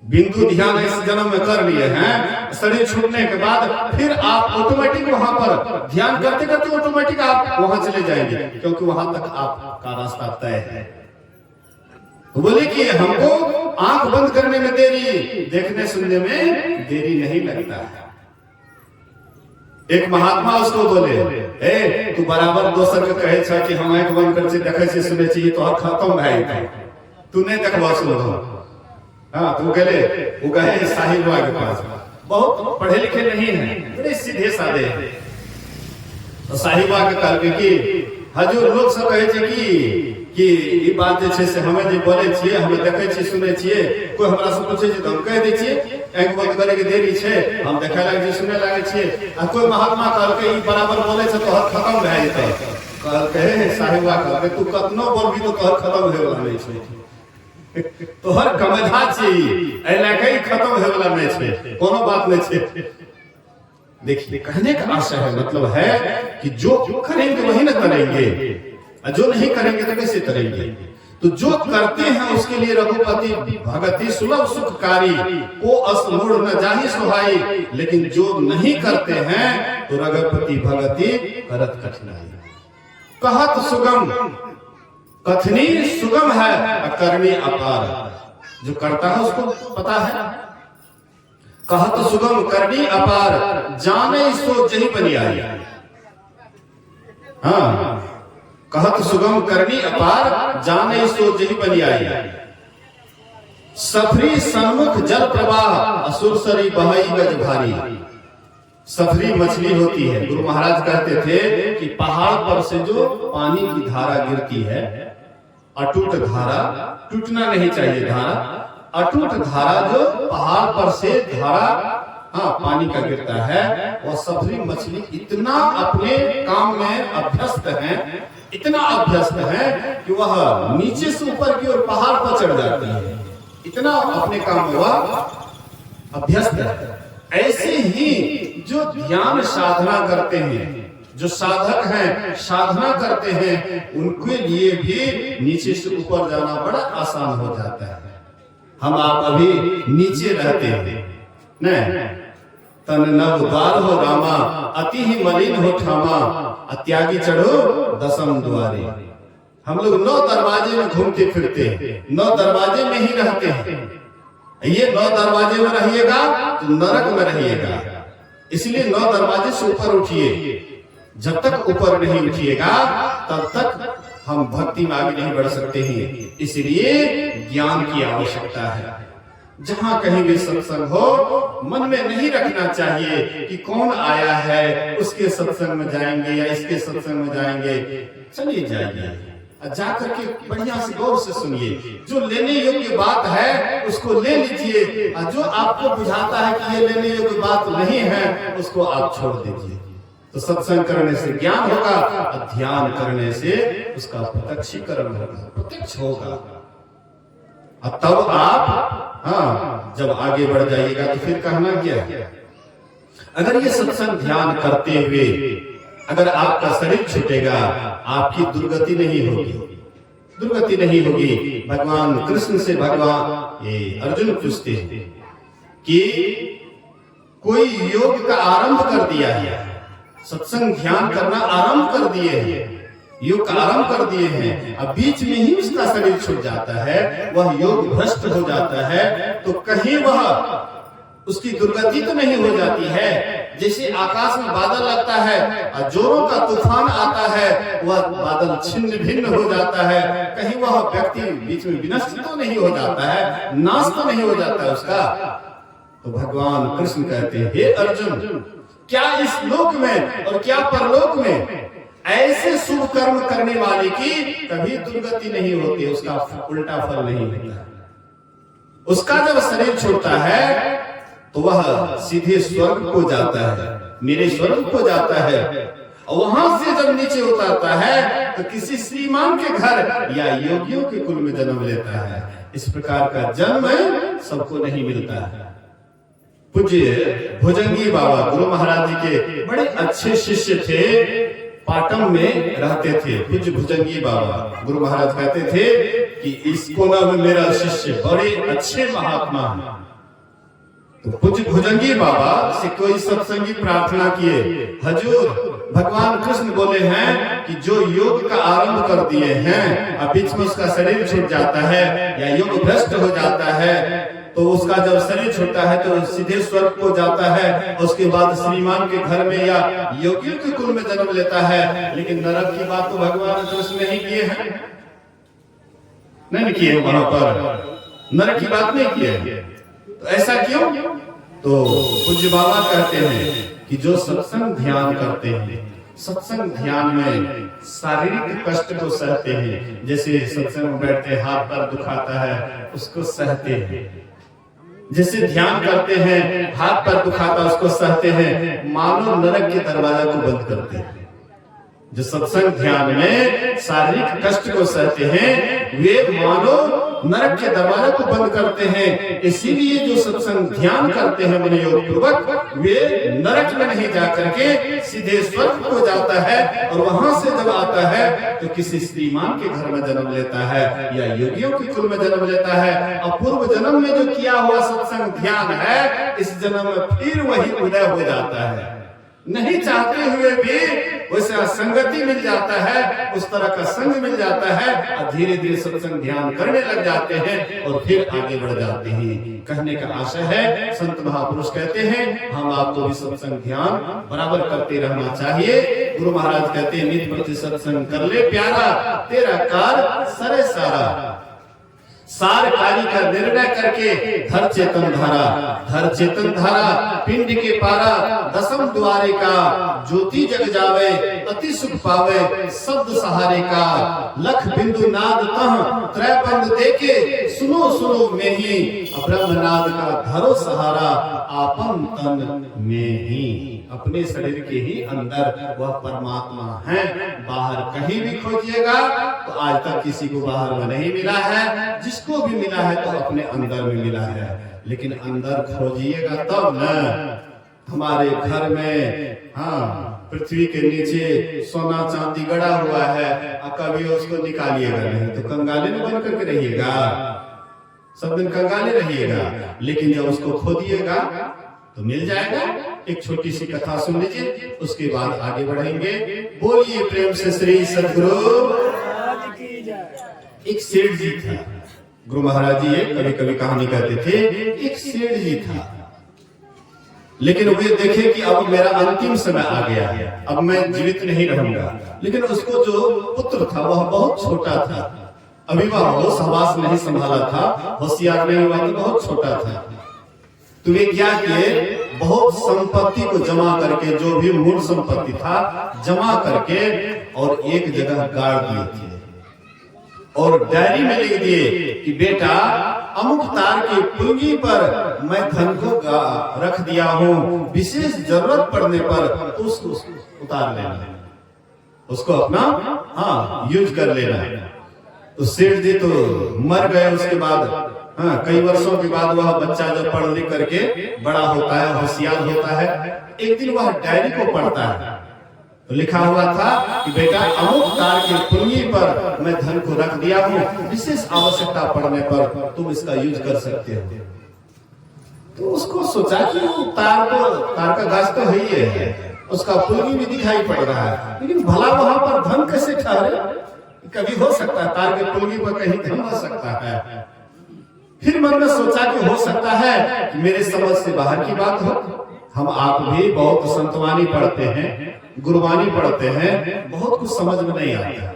बिंदु ध्यान इस जन्म में कर लिए हैं, शरीर छूटने के बाद फिर आप ऑटोमेटिक वहां पर ध्यान करते करते ऑटोमेटिक आप वहां चले जाएंगे, क्योंकि वहां तक आपका रास्ता तय है। तो बोले कि हमको आंख बंद करने में देरी, देखने सुनने में देरी नहीं लगता है। एक महात्मा उसको बोले, ए तू बराबर दोसर के कहे छ कि हम आंख बंद कर देखे से सुने चाहिए तो खत्म भाई तू नहीं देखवा सुनो। हाँ तू गए वो गए साहिब बाबा के पास, बहुत पढ़े लिखे नहीं है, बड़े सीधे साधे। तो साहिब बाबा के कहलके कि हजूर लोग सब कहे कि ई बात जे छै से हमें जे बोले छिए, हमें देखे छिए सुने छिए, कोई हमरा से पूछे छै तो हम कह दे छिए आंख बंद करे के देरी छै, हम देखे लागे छी सुने लागे छिए। आ कोई महात्मा कहलके ई बराबर बोले छै तो हद खत्म भए जेतै। कहलके साहिबा कहलके तू कतनो बोलबी तो तोहर खत्म होय वाला नहीं छै, तोहर कमधा छै, ए लागे खत्म होय वाला नहीं छै, कोनो बात नहीं छै। देखिए कहने का आशय है, मतलब है कि जो करेंगे वही ना करेंगे, जो नहीं करेंगे तो कैसे करेंगे। तो जो करते हैं उसके लिए रघुपति भगति सुलभ सुखकारी, को असमूढ़ न जाहि सुहाई, लेकिन जो नहीं करते हैं तो रघुपति भगति करत कठिनाई। कहत सुगम, कथनी सुगम है करनी अपार, जो करता है उसको पता है। कहत सुगम करनी अपार, जाने सो जही बनी आई। हाँ कहत सुगम करनी अपार, जाने सो जही बनी आई। सफरी सन्मुख जल प्रवाह, असुर सरी बहई गज भारी। सफरी मछली होती है। गुरु महाराज कहते थे कि पहाड़ पर से जो पानी की धारा गिरती है, अटूट धारा, टूटना नहीं चाहिए धारा, अटूट धारा जो पहाड़ पर से धारा पानी का गिरता है, वह सफरी मछली इतना अपने काम में अभ्यस्त है, इतना अभ्यस्त है कि वह नीचे से ऊपर की ओर पहाड़ पर चढ़ जाती है, इतना अपने काम में वह अभ्यस्त है। ऐसे ही जो ध्यान साधना करते हैं, जो साधक हैं, साधना करते हैं, उनके लिए भी नीचे से ऊपर जाना बड़ा आसान हो जाता है। हम आप अभी नीचे रहते हैं न, तन नव द्वार हो रामा, अति ही मलिन हो ठामा, अत्यागी चढ़ो दसम द्वारे। हम लोग 9 दरवाजे में घूमते फिरते हैं, 9 दरवाजे में ही रहते हैं। ये 9 दरवाजे में रहिएगा तो नरक में रहिएगा, इसलिए 9 दरवाजे से ऊपर उठिए। जब तक ऊपर नहीं उठिएगा तब तक हम भक्ति में आगे नहीं बढ़ सकते हैं। इसलिए ज्ञान की आवश्यकता है। जहां कहीं भी सत्संग हो, मन में नहीं रखना चाहिए कि कौन आया है, उसके सत्संग में जाएंगे या इसके सत्संग में जाएंगे। चलिए जाइए, जाकर के बढ़िया से गौर से सुनिए, जो लेने योग्य बात है उसको ले लीजिए, और जो आपको बुझाता है कि ये लेने योग्य बात नहीं है उसको आप छोड़ दीजिए। तो सत्संग करने से ज्ञान होगा, और ध्यान करने से उसका प्रत्यक्षीकरण होगा, प्रत्यक्ष होगा। और तब आप जब आगे बढ़ जाइएगा तो फिर कहना क्या है। अगर ये सत्संग ध्यान करते हुए अगर आपका शरीर छूटेगा, आपकी दुर्गति नहीं होगी, दुर्गति नहीं होगी। भगवान कृष्ण से भगवान ये अर्जुन पूछते हैं कि कोई योग का आरंभ कर दिया है, सत्संग ध्यान करना आरंभ कर दिए हैं, योग का आरंभ कर दिए हैं, अब बीच में ही उसका शरीर छूट जाता है, वह योग भ्रष्ट हो जाता है, तो कहीं वह उसकी दुर्गति तो नहीं हो जाती है। जैसे आकाश में बादल लगता है और जोरों का तूफान आता है, वह बादल छिन्न भिन्न हो जाता है, कहीं वह व्यक्ति बीच में विनष्ट तो नहीं हो जाता है, नाश तो नहीं हो जाता है उसका। तो भगवान कृष्ण कहते हैं, हे अर्जुन, क्या इस लोक में और क्या परलोक में ऐसे शुभ कर्म करने वाले की कभी दुर्गति नहीं होती, उसका उल्टा फल नहीं होता। उसका जब शरीर छूटता है तो वह सीधे स्वर्ग को जाता है, मेरे स्वर्ग को जाता है और वहां से जब नीचे उतरता है तो किसी श्रीमान के घर या योगियों के कुल में जन्म लेता है। इस प्रकार का जन्म सबको नहीं मिलता है। पूज्य भुजंगी बाबा गुरु महाराज जी के बड़े अच्छे शिष्य थे, पाटन में रहते थे। पूज्य भुजंगी बाबा गुरु महाराज कहते थे कि इस कोना में मेरा शिष्य बड़े अच्छे महात्मा है। तो पूज्य भुजंगी बाबा से कोई सत्संगी प्रार्थना किए, हजूर भगवान कृष्ण बोले हैं कि जो योग का आरंभ कर दिए हैं अब बीच में उसका शरीर छूट जाता है या योग भ्रष्ट हो जाता है तो उसका जब शरीर छूटता है तो सीधे स्वर्ग को जाता है, उसके बाद श्रीमान के घर में या योगियों के कुल में जन्म लेता है। लेकिन नरक की बात तो भगवान कृष्ण नहीं किए हैं, नहीं किए वहां पर नरक की बात नहीं किए। तो ऐसा क्यों? तो पूज्य बाबा कहते हैं कि जो सत्संग ध्यान करते हैं, सत्संग ध्यान में शारीरिक कष्ट को सहते हैं, जैसे सत्संग में बैठते हाथ पैर दुखाता है उसको सहते हैं, जैसे ध्यान करते हैं हाथ पैर दुखाता उसको सहते हैं, मानो नरक के दरवाजा को बंद करते हैं। जो सत्संग ध्यान में शारीरिक कष्ट को सहते हैं वे मानो नरक के दरवाजा को बंद करते हैं। इसीलिए जो सत्संग ध्यान करते हैं मनोयोग पूर्वक वे नरक में नहीं जा करके सीधे स्वर्ग को जाता है और वहां से जब आता है तो किसी श्रीमान के घर में जन्म लेता है या योगियों के कुल में जन्म लेता है। और पूर्व जन्म में जो किया हुआ सत्संग ध्यान है इस जन्म में फिर वही उदय हो जाता है। नहीं चाहते हुए भी वैसे संगति मिल जाता है, उस तरह का संग मिल जाता है और धीरे धीरे सत्संग ध्यान करने लग जाते हैं और फिर आगे बढ़ जाते हैं। कहने का आशय है संत महापुरुष कहते हैं हम आपको भी सत्संग ध्यान बराबर करते रहना चाहिए। गुरु महाराज कहते हैं नित प्रति सत्संग कर ले प्यारा, तेरा कार सरे सारा, सार कार्य का निर्णय करके धर चेतन धारा, धर चेतन धारा पिंड के पारा, दसम द्वारे का ज्योति जग जावे, अति सुख पावे शब्द सहारे का, लख बिंदु नाद तह त्रय बंद देके, सुनो सुनो में ही ब्रह्मनाद का धरो सहारा, आपन तन में ही, अपने शरीर के ही अंदर वह परमात्मा है। बाहर कहीं भी खोजिएगा तो आज तक किसी को बाहर में नहीं मिला है, जिसको भी मिला है तो अपने अंदर में मिला है। लेकिन अंदर खोजिएगा तब न। हमारे घर में पृथ्वी के नीचे सोना चांदी गड़ा हुआ है और कभी उसको निकालिएगा नहीं तो कंगाले में बन करके रहिएगा, सब दिन कंगाले रहिएगा। लेकिन जब उसको खोदिएगा तो मिल जाएगा। एक छोटी सी कथा सुन लीजिए, उसके बाद आगे बढ़ेंगे। बोलिए प्रेम से श्री सद्गुरु। एक सेठ जी था, गुरु महाराज जी कभी कभी कहानी कहते थे। एक सेठ जी था, लेकिन वे देखे कि अब मेरा अंतिम समय आ गया है, अब मैं जीवित नहीं रहूंगा। लेकिन उसको जो पुत्र था वह बहुत छोटा था, अभी वह होश हवास नहीं संभाला था, होशियार नहीं हुआ, बहुत छोटा था। तो वे क्या किए, बहुत संपत्ति को जमा करके, जो भी मूल संपत्ति था जमा करके और एक जगह गाड़ दिए थे और डायरी में लिख दिए कि बेटा अमुक तार की पुंगी पर मैं धन को रख दिया हूँ, विशेष जरूरत पड़ने पर तो उसको उतार लेना, उसको अपना यूज कर लेना। तो सेठ जी तो मर गए। उसके बाद कई वर्षों के बाद वह बच्चा जब पढ़ लिख करके बड़ा होता है, होशियार होता है, एक दिन वह डायरी को पढ़ता है तो लिखा हुआ था कि बेटा अमुक तार की पुंगी पर मैं धन को रख दिया हूँ, विशेष आवश्यकता पड़ने पर तुम इसका यूज कर सकते हो। तो उसको सोचा कि तार का गाछ तो है ही है, उसका पुंगी भी दिखाई पड़ रहा है, लेकिन भला वहां पर धन कैसे ठहरे? कभी हो सकता है तार के पुंगी पर कहीं धन हो सकता है। फिर मन में सोचा कि हो सकता है कि मेरे समझ से बाहर की बात हो। हम आप भी बहुत संतवानी पढ़ते हैं, गुरुवानी पढ़ते हैं, बहुत कुछ समझ में नहीं आता।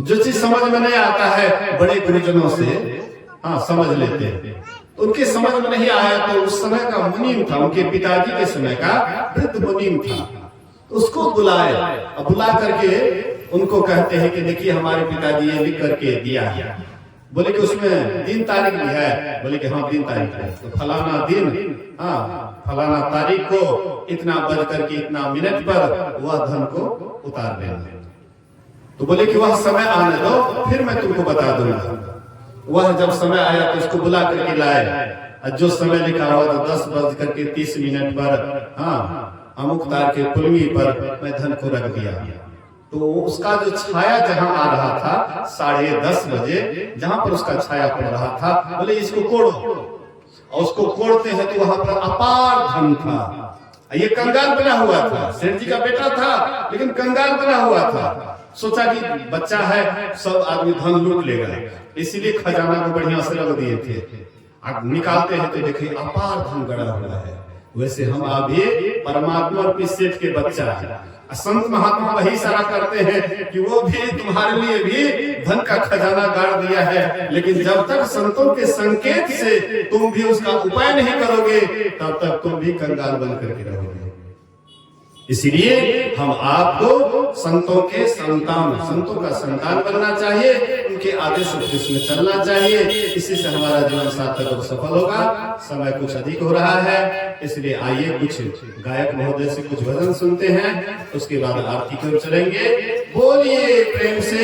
जो चीज समझ में नहीं आता है बड़े गुरुजनों से समझ लेते हैं। तो उनके समझ में नहीं आया तो उस समय का मुनीम था, उनके पिताजी के समय का वृद्ध मुनीम था, तो उसको बुलाए और बुला करके उनको कहते हैं कि देखिए हमारे पिताजी ये लिख करके दिया है। बोले कि उसमें दिन तारीख भी है? बोले कि हाँ दिन तारीख है। तो फलाना दिन, हाँ फलाना तारीख को इतना बज करके इतना मिनट पर वह धन को उतार देना। तो बोले कि वह समय आने दो, फिर मैं तुमको बता दूंगा। वह जब समय आया तो उसको बुला करके लाए। जो समय लिखा हुआ था 10:30 पर, हाँ अमुक तार के पुलमी पर मैं धन को रख दिया। तो उसका जो छाया जहां आ रहा था 10:30 बजे, जहां पर उसका छाया पड़ रहा था, बोले इसको कोड़ो। और उसको कोड़ते हैं तो वहां पर अपार धन था। ये कंगाल बना हुआ था, सेठ जी का बेटा था लेकिन कंगाल बना हुआ था। सोचा कि बच्चा है, सब आदमी धन लूट लेगा, इसीलिए खजाना को बढ़िया से रख दिए थे। अब निकालते हैं तो देखिए अपार धन गड़ा हुआ है। वैसे हम अभी परमात्मा और सेठ के बच्चा है। संत महात्मा वही इशारा करते हैं कि वो भी तुम्हारे लिए भी धन का खजाना गाड़ दिया है, लेकिन जब तक संतों के संकेत से तुम भी उसका उपाय नहीं करोगे तब तक तुम भी कंगाल बन करके रहोगे। इसलिए हम आपको संतों के संतान, संतों का संतान बनना चाहिए, उनके आदेश उपदेश में चलना चाहिए। इसी से हमारा जीवन सार्थक और सफल होगा। समय कुछ अधिक हो रहा है, इसलिए आइए कुछ गायक महोदय से कुछ भजन सुनते हैं, उसके बाद आरती की ओर चलेंगे। बोलिए प्रेम से